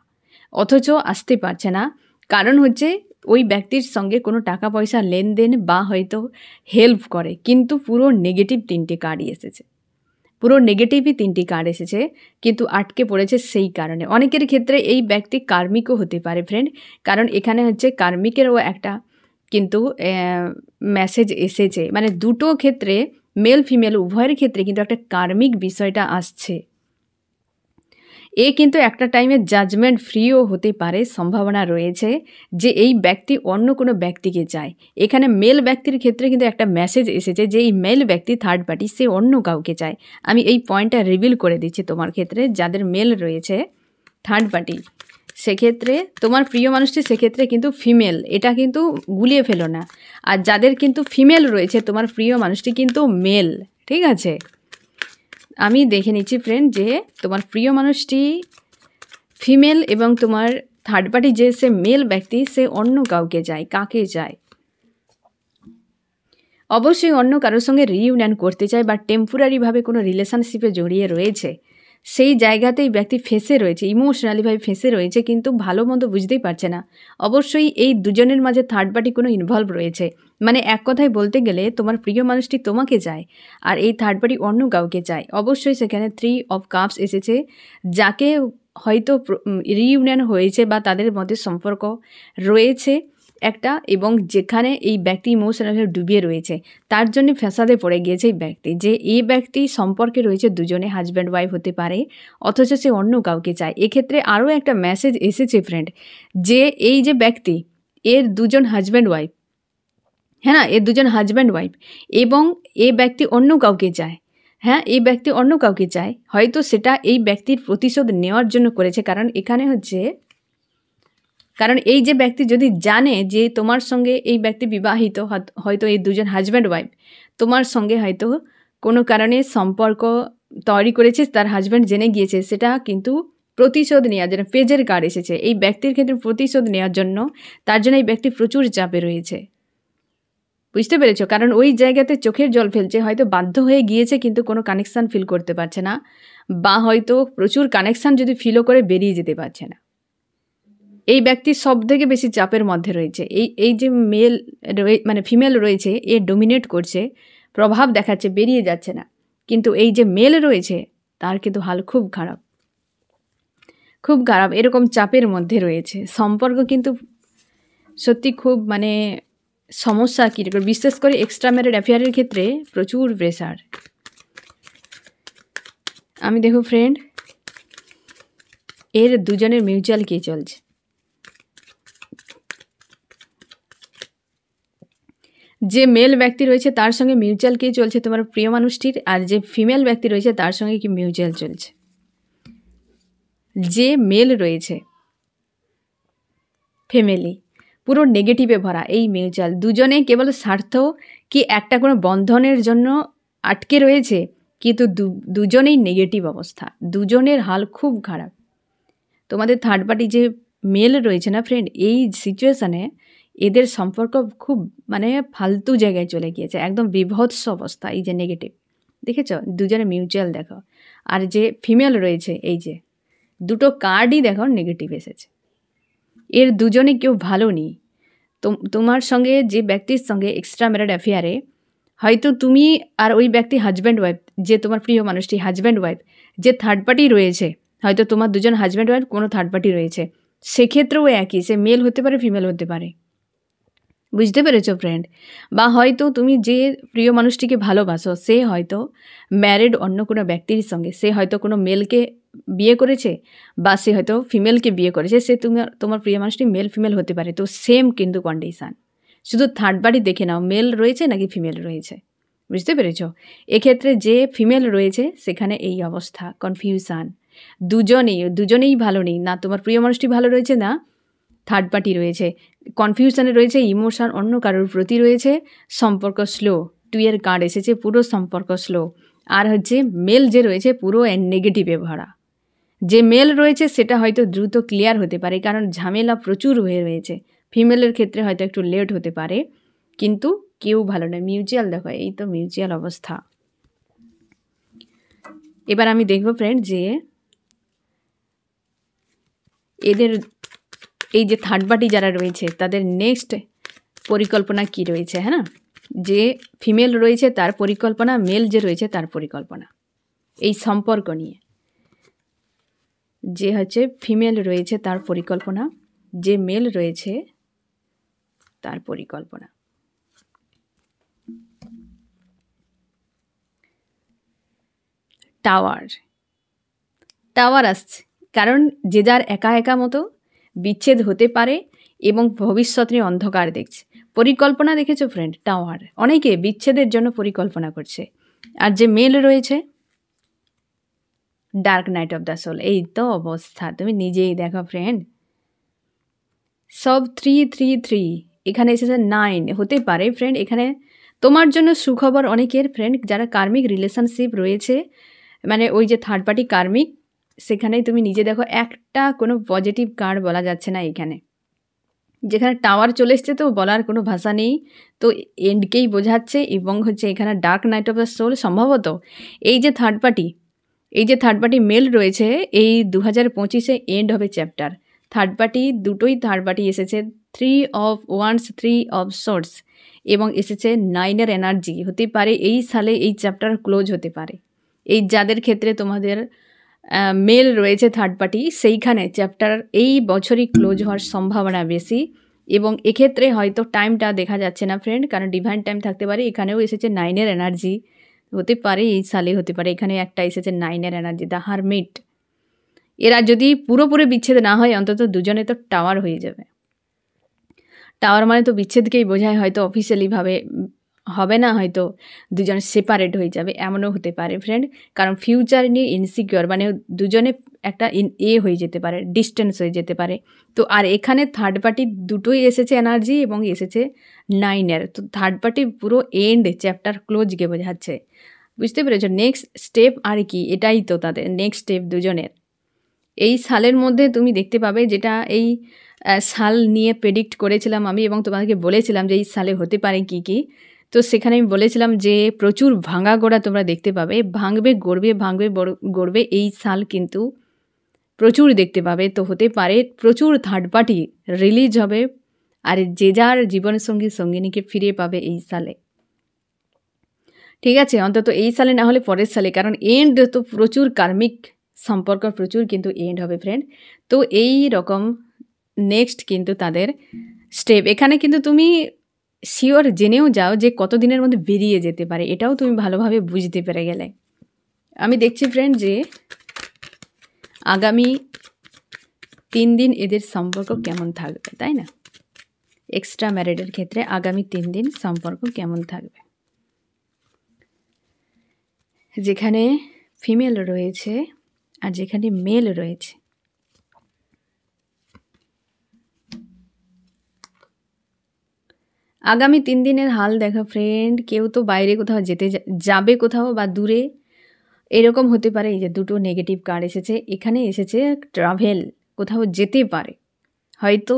অথচ আসতে পারছে না, কারণ হচ্ছে ওই ব্যক্তির সঙ্গে কোনো টাকা পয়সা লেনদেন বা হয়তো হেল্প করে, কিন্তু পুরো নেগেটিভ 3টে কার্ডই এসেছে, পুরো নেগেটিভই 3টি কার্ড এসেছে, কিন্তু আটকে পড়েছে সেই কারণে। অনেকের ক্ষেত্রে এই ব্যক্তি কার্মিকও হতে পারে ফ্রেন্ড, কারণ এখানে হচ্ছে কার্মিকেরও একটা কিন্তু মেসেজ এসেছে, মানে দুটো ক্ষেত্রে মেল ফিমেল উভয়ের ক্ষেত্রে কিন্তু একটা কার্মিক বিষয়টা আসছে। এ কিন্তু একটা টাইমে জাজমেন্ট ফ্রিও হতে পারে, সম্ভাবনা রয়েছে যে এই ব্যক্তি অন্য কোনো ব্যক্তিকে চায়। এখানে মেল ব্যক্তির ক্ষেত্রে কিন্তু একটা মেসেজ এসেছে যে এই মেল ব্যক্তি থার্ড পার্টি, সে অন্য কাউকে চায়। আমি এই পয়েন্টটা রিভিল করে দিচ্ছি তোমার ক্ষেত্রে, যাদের মেল রয়েছে থার্ড পার্টি, সেক্ষেত্রে তোমার প্রিয় মানুষটি সেক্ষেত্রে কিন্তু ফিমেল, এটা কিন্তু গুলিয়ে ফেলো না। আর যাদের কিন্তু ফিমেল রয়েছে, তোমার প্রিয় মানুষটি কিন্তু মেল, ঠিক আছে? আমি দেখে নিচ্ছি ফ্রেন্ড যে তোমার প্রিয় মানুষটি ফিমেল এবং তোমার থার্ড পার্টি যে সে মেল ব্যক্তি, সে অন্য কাউকে চায়। কাকে চায়? অবশ্যই অন্য কারোর সঙ্গে রিইউনিয়ন করতে চায় বা টেম্পোরারিভাবে কোনো রিলেশনশিপে জড়িয়ে রয়েছে, সেই জায়গাতেই ব্যক্তি ফেঁসে রয়েছে, ইমোশনালিভাবে ফেঁসে রয়েছে, কিন্তু ভালো মন্দ বুঝতেই পারছে না। অবশ্যই এই দুজনের মাঝে থার্ড পার্টি কোনো ইনভলভ রয়েছে, মানে এক কথায় বলতে গেলে তোমার প্রিয় মানুষটি তোমাকে চায় আর এই থার্ড পার্টি অন্য কাউকে চায়। অবশ্যই সেখানে 3 অফ কাপস এসেছে, যাকে হয়তো রিইউনিয়ন হয়েছে বা তাদের মধ্যে সম্পর্ক রয়েছে একটা, এবং যেখানে এই ব্যক্তি ইমোশনালি ডুবিয়ে রয়েছে, তার জন্য ফ্যাসাদে পড়ে গিয়েছে এই ব্যক্তি, যে এই ব্যক্তি সম্পর্কে রয়েছে দুজনে হাজব্যান্ড ওয়াইফ হতে পারে, অথচ সে অন্য কাউকে চায়। এক্ষেত্রে আরও একটা মেসেজ এসেছে ফ্রেন্ড, যে এই যে ব্যক্তি, এর দুজন হাজব্যান্ড ওয়াইফ, হ্যাঁ না, এর দুজন হাজব্যান্ড ওয়াইফ, এবং এই ব্যক্তি অন্য কাউকে চায়। হ্যাঁ, এই ব্যক্তি অন্য কাউকে চায়, হয়তো সেটা এই ব্যক্তির প্রতিশোধ নেওয়ার জন্য করেছে। কারণ এখানে হচ্ছে, কারণ এই যে ব্যক্তি যদি জানে যে তোমার সঙ্গে এই ব্যক্তি বিবাহিত, হয়তো এই দুজন হাজব্যান্ড ওয়াইফ তোমার সঙ্গে হয়তো কোনো কারণে সম্পর্ক তৈরি করেছে, তার হাজব্যান্ড জেনে গিয়েছে, সেটা কিন্তু প্রতিশোধ নেওয়ার জন্য পেজের কার্ড এসেছে। এই ব্যক্তির ক্ষেত্রে প্রতিশোধ নেওয়ার জন্য, তার জন্য এই ব্যক্তি প্রচুর চাপে রয়েছে। বুঝতে পেরেছ? কারণ ওই জায়গাতে চোখের জল ফেলছে, হয়তো বাধ্য হয়ে গিয়েছে কিন্তু কোনো কানেকশান ফিল করতে পারছে না, বা হয়তো প্রচুর কানেকশান যদি ফিলও করে বেরিয়ে যেতে পারছে না। এই ব্যক্তি সব থেকে বেশি চাপের মধ্যে রয়েছে। এই যে মেল মানে ফিমেল রয়েছে, এ ডোমিনেট করছে, প্রভাব দেখাচ্ছে, বেরিয়ে যাচ্ছে না। কিন্তু এই যে মেল রয়েছে, তার কিন্তু হাল খুব খারাপ, খুব খারাপ, এরকম চাপের মধ্যে রয়েছে। সম্পর্ক কিন্তু সত্যি খুব মানে সমস্যা কীরকম, বিশেষ করে এক্সট্রা ম্যারিড অ্যাফেয়ারের ক্ষেত্রে প্রচুর প্রেশার। আমি দেখো ফ্রেন্ড, এর দুজনের মিউচুয়াল কী চলছে। যে মেল ব্যক্তি রয়েছে তার সঙ্গে মিউচুয়াল কি চলছে তোমার প্রিয় মানুষটির, আর যে ফিমেল ব্যক্তি রয়েছে তার সঙ্গে কি মিউচুয়াল চলছে। যে মেল রয়েছে ফ্যামিলি পুরো নেগেটিভে ভরা, এই মিউচুয়াল দুজনে কেবল স্বার্থ কি একটা কোনো বন্ধনের জন্য আটকে রয়েছে, কিন্তু দুজনেই নেগেটিভ অবস্থা, দুজনের হাল খুব খারাপ। তোমাদের থার্ড পার্টি যে মেল রয়েছে না ফ্রেন্ড, এই সিচুয়েশানে এদের সম্পর্ক খুব মানে ফালতু জায়গায় চলে গিয়েছে, একদম বিভৎস অবস্থা। এই যে নেগেটিভ দেখেছ, দুজনে মিউচুয়াল দেখো, আর যে ফিমেল রয়েছে এই যে দুটো কার্ডই দেখো নেগেটিভ এসেছে। এর দুজনে কেউ ভালো নেই। তোমার সঙ্গে যে ব্যক্তির সঙ্গে এক্সট্রা ম্যারিড অ্যাফেয়ারে, হয়তো তুমি আর ওই ব্যক্তি হাজব্যান্ড ওয়াইফ, যে তোমার প্রিয় মানুষটি হাজব্যান্ড ওয়াইফ, যে থার্ড পার্টি রয়েছে, হয়তো তোমার দুজন হাজব্যান্ড ওয়াইফ, কোনো থার্ড পার্টি রয়েছে, সেক্ষেত্রেও একই, সে মেল হতে পারে ফিমেল হতে পারে। বুঝতে পেরেছো ফ্রেন্ড? বা হয়তো তুমি যে প্রিয় মানুষটিকে ভালোবাসো, সে হয়তো ম্যারিড অন্য কোনো ব্যক্তির সঙ্গে, সে হয়তো কোনো মেলকে বিয়ে করেছে বা সে হয়তো ফিমেলকে বিয়ে করেছে, সে তোমার প্রিয় মানুষটি মেল ফিমেল হতে পারে। তো সেম কিন্তু কন্ডিশান, শুধু থার্ড পার্টি দেখে নাও মেল রয়েছে নাকি ফিমেল রয়েছে। বুঝতে পেরেছ? এক্ষেত্রে যে ফিমেল রয়েছে সেখানে এই অবস্থা, কনফিউশন। দুজনেই ভালো নেই। না তোমার প্রিয় মানুষটি ভালো রয়েছে, না থার্ড পার্টি রয়েছে। কনফিউশনে রয়েছে, ইমোশন অন্য কারোর প্রতি রয়েছে, সম্পর্ক স্লো। 2 এর কার্ড এসেছে, পুরো সম্পর্ক স্লো। আর হচ্ছে মেল যে রয়েছে পুরো নেগেটিভে ভরা। যে মেল রয়েছে সেটা হয়তো দ্রুত ক্লিয়ার হতে পারে, কারণ ঝামেলা প্রচুর হয়ে রয়েছে। ফিমেলের ক্ষেত্রে হয়তো একটু লেট হতে পারে, কিন্তু কেউ ভালো নয়। মিউচুয়াল দেখো, এই তো মিউচুয়াল অবস্থা। এবার আমি দেখব ফ্রেন্ড যে এদের এই যে থার্ড পার্টি যারা রয়েছে তাদের নেক্সট পরিকল্পনা কি রয়েছে, হ্যাঁ না? যে ফিমেল রয়েছে তার পরিকল্পনা, মেল যে রয়েছে তার পরিকল্পনা এই সম্পর্ক নিয়ে। যে হচ্ছে ফিমেল রয়েছে তার পরিকল্পনা, যে মেল রয়েছে তার পরিকল্পনা। টাওয়ার আসছে, কারণ যে যার একা একা মতো বিচ্ছেদ হতে পারে এবং ভবিষ্যৎ নিয়ে অন্ধকার দেখছে। পরিকল্পনা দেখেছো ফ্রেন্ড? টাওয়ার, অনেকে বিচ্ছেদের জন্য পরিকল্পনা করছে। আর যে মেল রয়েছে dark night of the soul. এই তো অবস্থা, তুমি নিজেই দেখো ফ্রেন্ড। সব 3 এখানে এসেছে 9। হতে পারে ফ্রেন্ড এখানে তোমার জন্য সুখবর অনেকের ফ্রেন্ড, যারা কার্মিক রিলেশনশিপ রয়েছে, মানে ওই যে থার্ড পার্টি কার্মিক, সেখানেই তুমি নিজে দেখো একটা কোনো পজিটিভ কার্ড বলা যাচ্ছে না এখানে। যেখানে টাওয়ার চলে এসছে তো বলার কোনো ভাষা নেই, তো এন্ডকেই বোঝাচ্ছে। এবং হচ্ছে এখানে dark night of the soul, সম্ভবত এই যে থার্ড পার্টি মেল রয়েছে, এই 2025-এ এন্ড হবে চ্যাপ্টার। দুটোই থার্ড পার্টি এসেছে, 3 অফ ওয়ান্স, 3 অফ সোর্স, এবং এসেছে 9-এর এনার্জি। হতে পারে এই সালে এই চ্যাপ্টার ক্লোজ হতে পারে। এই যাদের ক্ষেত্রে তোমাদের মেল রয়েছে থার্ড পার্টি, সেইখানে চ্যাপ্টার এই বছরই ক্লোজ হওয়ার সম্ভাবনা বেশি। এবং এক্ষেত্রে হয়তো টাইমটা দেখা যাচ্ছে না ফ্রেন্ড, কারণ ডিভাইন টাইম থাকতে পারে। এখানেও এসেছে 9-এর এনার্জি, হতে পারে এই সালে হতে পারে। এখানে একটা এসেছে 9-এর এনার্জি, দ্য হারমিট। এরা যদি পুরোপুরি বিচ্ছেদ না হয়, অন্তত দুজনে তো টাওয়ার হয়ে যাবে। টাওয়ার মানে তো বিচ্ছেদকেই বোঝায়, হয়তো অফিসিয়ালিভাবে হবে না, হয়তো দুজন সেপারেট হয়ে যাবে, এমনও হতে পারে ফ্রেন্ড। কারণ ফিউচার নিয়ে ইনসিকিউর, মানে দুজনে একটা হয়ে যেতে পারে, ডিস্টেন্স হয়ে যেতে পারে। তো আর এখানে থার্ড পার্টি দুটোই এসেছে এনার্জি এবং এসেছে 9-এর, তো থার্ড পার্টি পুরো এন্ড চ্যাপ্টার ক্লোজকে বোঝাচ্ছে। বুঝতে পেরেছো? নেক্সট স্টেপ আর কি, এটাই তো তাদের নেক্সট স্টেপ দুজনের। এই সালের মধ্যে তুমি দেখতে পাবে, যেটা এই সাল নিয়ে প্রেডিক্ট করেছিলাম আমি এবং তোমাদেরকে বলেছিলাম যে এই সালে হতে পারে কি কি। তো সেখানে আমি বলেছিলাম যে প্রচুর ভাঙা গোড়া তোমরা দেখতে পাবে, ভাঙবে গড়বে এই সাল কিন্তু প্রচুর দেখতে পাবে। তো হতে পারে প্রচুর থার্ড পার্টি রিলিজ হবে, আর যে যার জীবনসঙ্গী সঙ্গিনীকে ফিরে পাবে এই সালে। ঠিক আছে, অন্তত এই সালে না হলে পরের সালে, কারণ এন্ড তো প্রচুর কার্মিক সম্পর্ক প্রচুর কিন্তু এন্ড হবে ফ্রেন্ড। তো এই রকম নেক্সট কিন্তু তাদের স্টেপ। এখানে কিন্তু তুমি শিওর জেনেও যাও যে কত দিনের মধ্যে বেরিয়ে যেতে পারে, এটাও তুমি ভালোভাবে বুঝতে পেরে গেলে। আমি দেখছি ফ্রেন্ড যে আগামী 3 দিন এদের সম্পর্ক কেমন থাকবে, তাই না? এক্সট্রা ম্যারিডের ক্ষেত্রে আগামী 3 দিন সম্পর্ক কেমন থাকবে। যেখানে ফিমেল রয়েছে আর যেখানে মেল রয়েছে, আগামী 3 দিনের হাল দেখো ফ্রেন্ড। কেউ তো বাইরে কোথাও যাবে কোথাও বা দূরে, এরকম হতে পারে। এই যে দুটো নেগেটিভ কার্ড এসেছে, এখানে এসেছে ট্রাভেল, কোথাও যেতে পারে। হয়তো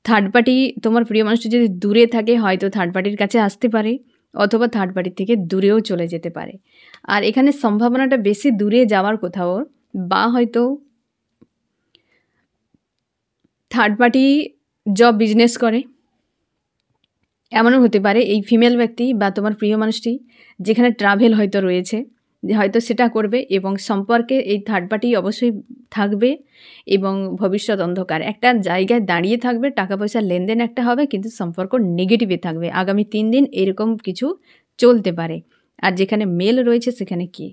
থার্ড পার্টি, তোমার প্রিয় মানুষটি যদি দূরে থাকে, হয়তো থার্ড পার্টির কাছে আসতে পারে, অথবা থার্ড পার্টির থেকে দূরেও চলে যেতে পারে। আর এখানে সম্ভাবনাটা বেশি দূরে যাওয়ার কোথাও, বা হয়তো থার্ড পার্টি জব বিজনেস করে, এমনও হতে পারে। এই ফিমেল ব্যক্তি বা তোমার প্রিয় মানুষটি যেখানে ট্রাভেল হয়তো রয়েছে, হয়তো সেটা করবে, এবং সম্পর্কে এই থার্ড পার্টি অবশ্যই থাকবে, এবং ভবিষ্যৎ অন্ধকার একটা জায়গায় দাঁড়িয়ে থাকবে, টাকা পয়সার লেনদেন একটা হবে, কিন্তু সম্পর্ক নেগেটিভে থাকবে। আগামী 3 দিন এরকম কিছু চলতে পারে। আর যেখানে মেল রয়েছে সেখানে কি,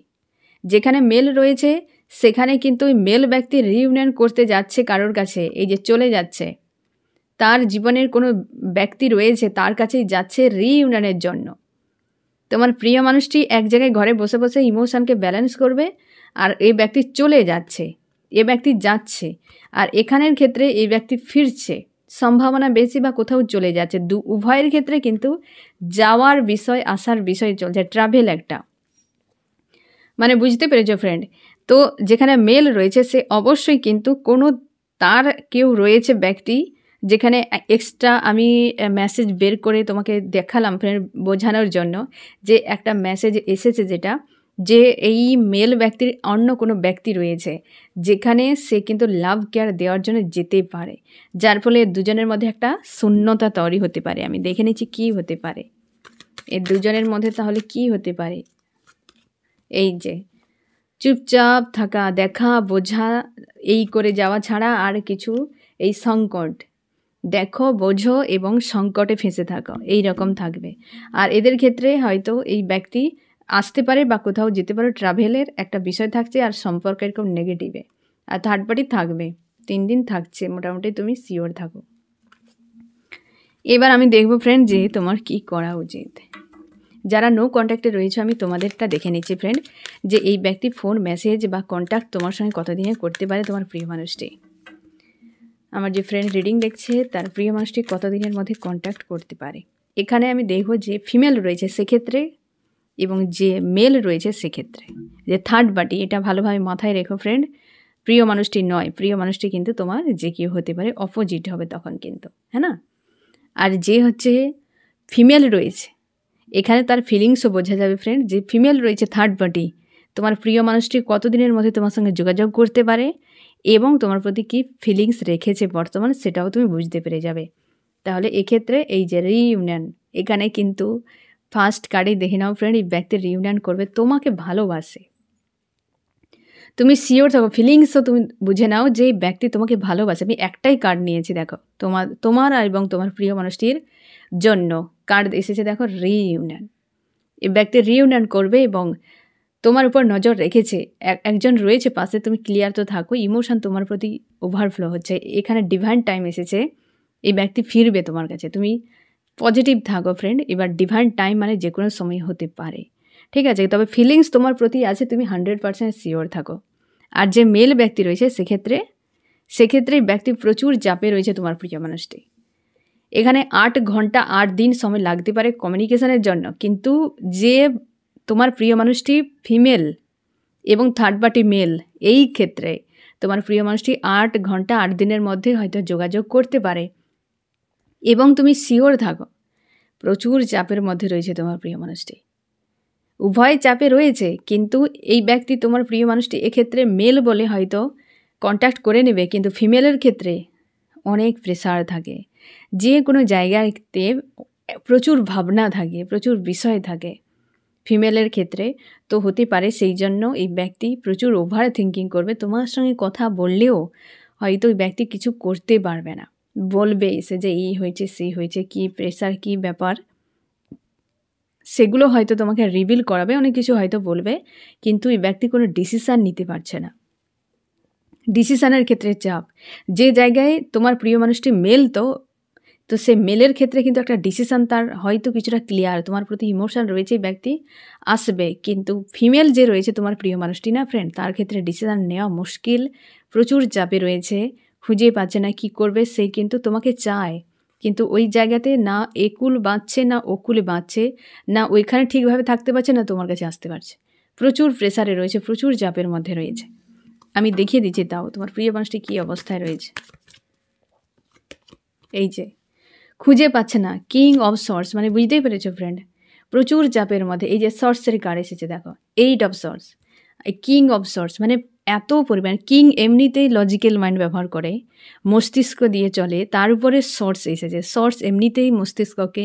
যেখানে মেল রয়েছে সেখানে কিন্তু ওই মেল ব্যক্তি রিইউনিয়ন করতে যাচ্ছে কারোর কাছে, এই যে চলে যাচ্ছে, তার জীবনের কোনো ব্যক্তি রয়েছে তার কাছেই যাচ্ছে রিইউনিয়নের জন্য। তোমার প্রিয় মানুষটি এক জায়গায় ঘরে বসে বসে ইমোশনকে ব্যালেন্স করবে, আর এই ব্যক্তি চলে যাচ্ছে, এ ব্যক্তি যাচ্ছে, আর এখানের ক্ষেত্রে এই ব্যক্তি ফিরছে, সম্ভাবনা বেশি বা কোথাও চলে যাচ্ছে। উভয়ের ক্ষেত্রে কিন্তু যাওয়ার বিষয়, আসার বিষয় চলছে, ট্রাভেল একটা, মানে বুঝতে পেরেছো ফ্রেন্ড? তো যেখানে মেল রয়েছে সে অবশ্যই কিন্তু কোনো তার কেউ রয়েছে ব্যক্তি, যেখানে এক্সট্রা আমি মেসেজ বের করে তোমাকে দেখালাম ফ্রেন্ড বোঝানোর জন্য, যে একটা মেসেজ এসেছে যেটা, যে এই মেল ব্যক্তির অন্য কোনো ব্যক্তি রয়েছে যেখানে সে কিন্তু লাভ কেয়ার দেওয়ার জন্য যেতে পারে, যার ফলে দুজনের মধ্যে একটা শূন্যতা তৈরি হতে পারে। আমি দেখে নিচ্ছি কী হতে পারে এই দুজনের মধ্যে, তাহলে কি হতে পারে? এই যে চুপচাপ থাকা, দেখা, বোঝা, এই করে যাওয়া ছাড়া আর কিছু, এই সংকট, দেখো, বোঝো এবং সংকটে ফেঁসে থাকো, এই রকম থাকবে। আর এদের ক্ষেত্রে হয়তো এই ব্যক্তি আসতে পারে বা কোথাও যেতে পারে, ট্রাভেলের একটা বিষয় থাকছে, আর সম্পর্ক এরকম নেগেটিভে, আর থার্ড পার্টি থাকবে, 3 দিন থাকছে মোটামুটি, তুমি শিওর থাকো। এবার আমি দেখব ফ্রেন্ড যে তোমার কি করা উচিত। যারা নো কন্ট্যাক্টে রয়েছে আমি তোমাদেরটা দেখে নিচ্ছি ফ্রেন্ড, যে এই ব্যক্তি ফোন, মেসেজ বা কন্ট্যাক্ট তোমার সঙ্গে কতদিনে করতে পারে তোমার প্রিয় মানুষটি। আমার যে ফ্রেন্ড রিডিং দেখছে তার প্রিয় মানুষটি কতদিনের মধ্যে কন্ট্যাক্ট করতে পারে। এখানে আমি দেখব যে ফিমেল রয়েছে সেক্ষেত্রে, এবং যে মেল রয়েছে সেক্ষেত্রে, যে থার্ড পার্টি, এটা ভালোভাবে মাথায় রেখো ফ্রেন্ড। প্রিয় মানুষটি নয়, প্রিয় মানুষটি কিন্তু তোমার যে কেউ হতে পারে, অপোজিট হবে তখন কিন্তু, হ্যাঁ না? আর যে হচ্ছে ফিমেল রয়েছে, এখানে তার ফিলিংসও বোঝা যাবে ফ্রেন্ড, যে ফিমেল রয়েছে থার্ড পার্টি, তোমার প্রিয় মানুষটি কতদিনের মধ্যে তোমার সঙ্গে যোগাযোগ করতে পারে এবং তোমার প্রতি কী ফিলিংস রেখেছে বর্তমান, সেটাও তুমি বুঝতে পেরে যাবে। তাহলে এক্ষেত্রে এই যে রিইউনিয়ন, এখানে কিন্তু ফার্স্ট কার্ডে দেখে নাও ফ্রেন্ড, এই ব্যক্তি রিইউনিয়ন করবে, তোমাকে ভালোবাসে, তুমি শিওর থাকো, ফিলিংসও তুমি বুঝে নাও যে এই ব্যক্তি তোমাকে ভালোবাসে। আমি একটাই কার্ড নিয়েছি, দেখো তোমার এবং তোমার প্রিয় মানুষটির জন্য কার্ড এসেছে, দেখো রিইউনিয়ন। এই ব্যক্তি রিইউনিয়ন করবে এবং তোমার উপর নজর রেখেছে, একজন রয়েছে পাশে, তুমি ক্লিয়ার তো থাকো, ইমোশন তোমার প্রতি ওভারফ্লো হচ্ছে, এখানে ডিভাইন টাইম এসেছে, এই ব্যক্তি ফিরবে তোমার কাছে, তুমি পজিটিভ থাকো ফ্রেন্ড। এবার ডিভাইন টাইম মানে যে কোনো সময় হতে পারে, ঠিক আছে? তবে ফিলিংস তোমার প্রতি আছে, তুমি 100% শিওর থাকো। আর যে মেল ব্যক্তি রয়েছে সেক্ষেত্রে ব্যক্তি প্রচুর চাপে রয়েছে তোমার প্রিয় মানুষটি। এখানে 8 ঘন্টা 8 দিন সময় লাগতে পারে কমিউনিকেশনের জন্য, কিন্তু যে তোমার প্রিয় মানুষটি ফিমেল এবং থার্ড পার্টি মেল, এই ক্ষেত্রে তোমার প্রিয় মানুষটি 8 ঘন্টা 8 দিনের মধ্যে হয়তো যোগাযোগ করতে পারে, এবং তুমি শিওর থাকো প্রচুর চাপের মধ্যে রয়েছে তোমার প্রিয় মানুষটি। উভয় চাপে রয়েছে, কিন্তু এই ব্যক্তি তোমার প্রিয় মানুষটি এক্ষেত্রে মেল বলে হয়তো কন্ট্যাক্ট করে নেবে, কিন্তু ফিমেলের ক্ষেত্রে অনেক প্রেসার থাকে, যে কোনো জায়গাতে প্রচুর ভাবনা থাকে, প্রচুর বিষয় থাকে ফিমেলের ক্ষেত্রে। তো হতে পারে সেই জন্য এই ব্যক্তি প্রচুর ওভার থিঙ্কিং করবে, তোমার সঙ্গে কথা বললেও হয়তো ওই ব্যক্তি কিছু করতে পারবে না, বলবে এসে যে এই হয়েছে সেই হয়েছে, কী প্রেসার, কী ব্যাপার, সেগুলো হয়তো তোমাকে রিভিল করাবে, অনেক কিছু হয়তো বলবে, কিন্তু এই ব্যক্তি কোনো ডিসিশান নিতে পারছে না। ডিসিশানের ক্ষেত্রে চাপ, যে জায়গায় তোমার প্রিয় মানুষটি মেল, তো সে মেলের ক্ষেত্রে কিন্তু একটা ডিসিশান তার হয়তো কিছুটা ক্লিয়ার, তোমার প্রতি ইমোশন রয়েছে, ব্যক্তি আসবে, কিন্তু ফিমেল যে রয়েছে তোমার প্রিয় মানুষটি না ফ্রেন্ড, তার ক্ষেত্রে ডিসিশান নেওয়া মুশকিল, প্রচুর চাপে রয়েছে, খুঁজে পাচ্ছে না কি করবে, সে কিন্তু তোমাকে চায়, কিন্তু ওই জায়গাতে না একুল বাঁচছে না ওকুলে বাঁচছে, না ওইখানে ঠিকভাবে থাকতে পারছে, না তোমার কাছে আসতে পারছে, প্রচুর প্রেসারে রয়েছে, প্রচুর চাপের মধ্যে রয়েছে। আমি দেখিয়ে দিচ্ছি তাও তোমার প্রিয় মানুষটি কী অবস্থায় রয়েছে। এই যে খুঁজে পাচ্ছে না, কিং অফ সর্টস, মানে বুঝতেই পেরেছো ফ্রেন্ড, প্রচুর চাপের মধ্যে। এই যে সর্টসের কার্ড এসেছে, দেখো 8 of sorts, king of sorts, মানে এত পরিমাণ, কিং এমনিতেই লজিক্যাল মাইন্ড ব্যবহার করে, মস্তিষ্ক দিয়ে চলে, তার উপরে সর্টস এসেছে, সর্টস এমনিতেই মস্তিষ্ককে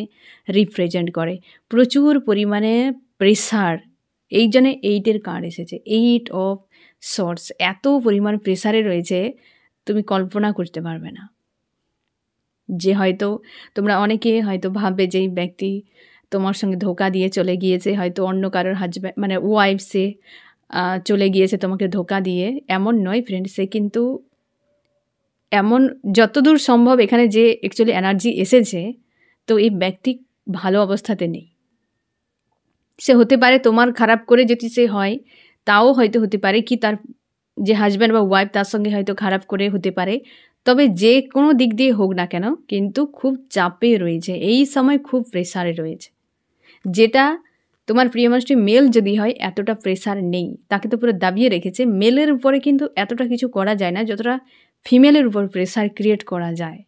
রিপ্রেজেন্ট করে, প্রচুর পরিমাণে প্রেসার, এই জন্যে 8-এর কার্ড এসেছে, 8 অফ সর্টস, এত পরিমাণ প্রেসারে রয়েছে তুমি কল্পনা করতে পারবে না। যে হয়তো তোমরা অনেকে হয়তো ভাববে যে এই ব্যক্তি তোমার সঙ্গে ধোকা দিয়ে চলে গিয়েছে, হয়তো অন্য কারোর হাজব্যান্ড মানে ওয়াইফ, সে চলে গিয়েছে তোমাকে ধোকা দিয়ে, এমন নয় ফ্রেন্ড, সে কিন্তু এমন যতদূর সম্ভব এখানে যে অ্যাকচুয়ালি এনার্জি এসেছে, তো এই ব্যক্তি ভালো অবস্থাতে নেই, সে হতে পারে তোমার খারাপ করে যদি সে হয়, তাও হয়তো হতে পারে কি তার যে হাজব্যান্ড বা ওয়াইফ তার সঙ্গে হয়তো খারাপ করে হতে পারে। তবে যে কোনো দিক দিয়ে হোক না কেন কিন্তু খুব চাপে রয়েছে, এই সময় খুব প্রেসারে রয়েছে। যেটা তোমার প্রিয় মানুষটি মেল যদি হয় এতটা প্রেসার নেই, তাকে তো পুরো দাবিয়ে রেখেছে। মেলের উপরে কিন্তু এতটা কিছু করা যায় না যতটা ফিমেলের উপর প্রেসার ক্রিয়েট করা যায়,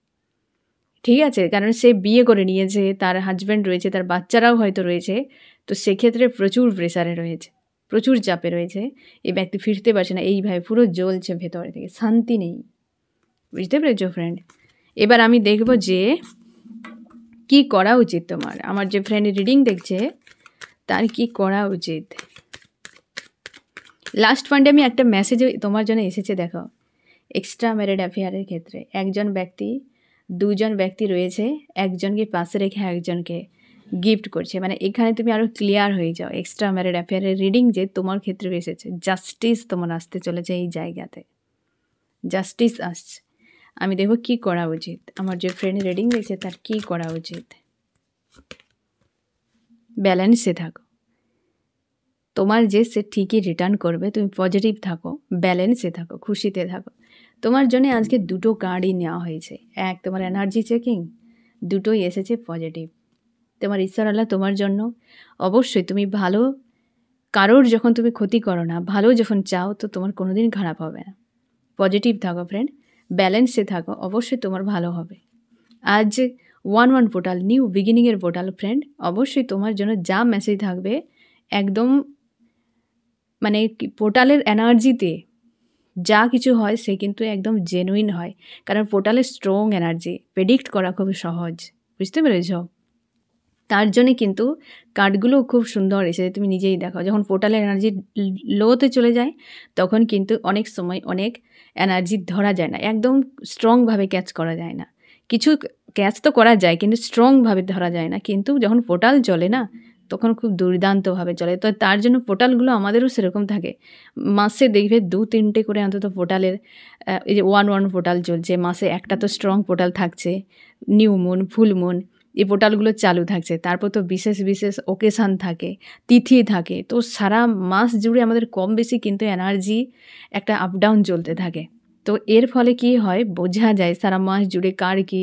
ঠিক আছে? কারণ সে বিয়ে করে নিয়েছে, তার হাজব্যান্ড রয়েছে, তার বাচ্চারাও হয়তো রয়েছে। তো সেক্ষেত্রে প্রচুর প্রেসারে রয়েছে, প্রচুর চাপে রয়েছে। এই ব্যক্তি ফিরতে পারছে না, এইভাবে পুরো জ্বলছে ভেতর থেকে, শান্তি নেই। বুঝতে পেরেছো ফ্রেন্ড? এবার আমি দেখব যে কি করা উচিত তোমার। আমার যে ফ্রেন্ড রিডিং দেখছে তার কি করা উচিত। লাস্ট পয়েন্টে আমি একটা মেসেজ তোমার জন্য এসেছে, দেখো। এক্সট্রা ম্যারিড অ্যাফেয়ারের ক্ষেত্রে একজন ব্যক্তি, দুজন ব্যক্তি রয়েছে, একজনকে পাশে রেখে একজনকে গিফট করছে। মানে এখানে তুমি আরও ক্লিয়ার হয়ে যাও। এক্সট্রা ম্যারিড অ্যাফেয়ারের রিডিং যে তোমার ক্ষেত্রে এসেছে, জাস্টিস তোমার আসতে চলেছে এই জায়গাতে, জাস্টিস আসছে। আমি দেখব কি করা উচিত। আমার যে ফ্রেন্ড রিডিং দেখছে তার কি করা উচিত। ব্যালেন্সে থাকো, তোমার যে সে ঠিকই রিটার্ন করবে, তুমি পজিটিভ থাকো, ব্যালেন্সে থাকো, খুশিতে থাকো। তোমার জন্য আজকে দুটো কার্ডই নেওয়া হয়েছে। এক তোমার এনার্জি চেকিং, দুটোই এসেছে পজিটিভ। তোমার ঈশ্বর আল্লাহ তোমার জন্য অবশ্যই, তুমি ভালো, কারোর যখন তুমি ক্ষতি করো না, ভালো যখন চাও তো তোমার কোনো দিন খারাপ হবে না। পজিটিভ থাকো ফ্রেন্ড, ব্যালেন্সে থাকো, অবশ্যই তোমার ভালো হবে। আজ 1-1 পোর্টাল, নিউ বিগিনিংয়ের পোর্টাল ফ্রেন্ড। অবশ্যই তোমার জন্য যা মেসেজ থাকবে একদম মানে পোর্টালের এনার্জিতে যা কিছু হয় সে কিন্তু একদম জেনুইন হয়। কারণ পোর্টালের স্ট্রং এনার্জি প্রেডিক্ট করা খুব সহজ, বুঝতে পেরেছ? তার জন্যে কিন্তু কার্ডগুলো খুব সুন্দর এসেছে, তুমি নিজেই দেখো। যখন পোর্টালের এনার্জি লোতে চলে যায় তখন কিন্তু অনেক সময় অনেক এনার্জি ধরা যায় না, একদম স্ট্রংভাবে ক্যাচ করা যায় না। কিছু ক্যাচ তো করা যায় কিন্তু স্ট্রংভাবে ধরা যায় না। কিন্তু যখন পোর্টাল চলে না তখন খুব দুর্দান্তভাবে চলে। তো তার জন্য পোর্টালগুলো আমাদেরও সেরকম থাকে। মাসে দেখবে 2-3টে করে অন্তত পোর্টালের, এই যে 1-1 পোর্টাল চলছে, মাসে একটা তো স্ট্রং পোর্টাল থাকছে। নিউ মুন, ফুল মুন, এই পোর্টালগুলো চালু থাকছে। তারপর তো বিশেষ বিশেষ ওকেশান থাকে, তিথি থাকে। তো সারা মাস জুড়ে আমাদের কম বেশি কিন্তু এনার্জি একটা আপ ডাউন চলতে থাকে। তো এর ফলে কি হয় বোঝা যায় সারা মাস জুড়ে কার কী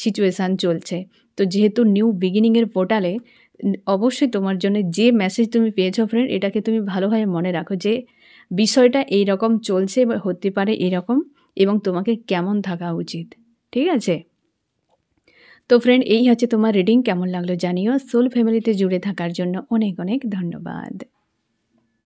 সিচুয়েশান চলছে। তো যেহেতু নিউ বিগিনিংয়ের পোর্টালে অবশ্যই তোমার জন্য যে মেসেজ তুমি পেয়েছো ফ্রেন্ড, এটাকে তুমি ভালোভাবে মনে রাখো যে বিষয়টা এই রকম চলছে বা হতে পারে এরকম, এবং তোমাকে কেমন থাকা উচিত, ঠিক আছে? তো ফ্রেন্ড এই হচ্ছে তোমার রিডিং। কেমন লাগলো জানিও। সোল ফ্যামিলিতে জুড়ে থাকার জন্য অনেক অনেক ধন্যবাদ।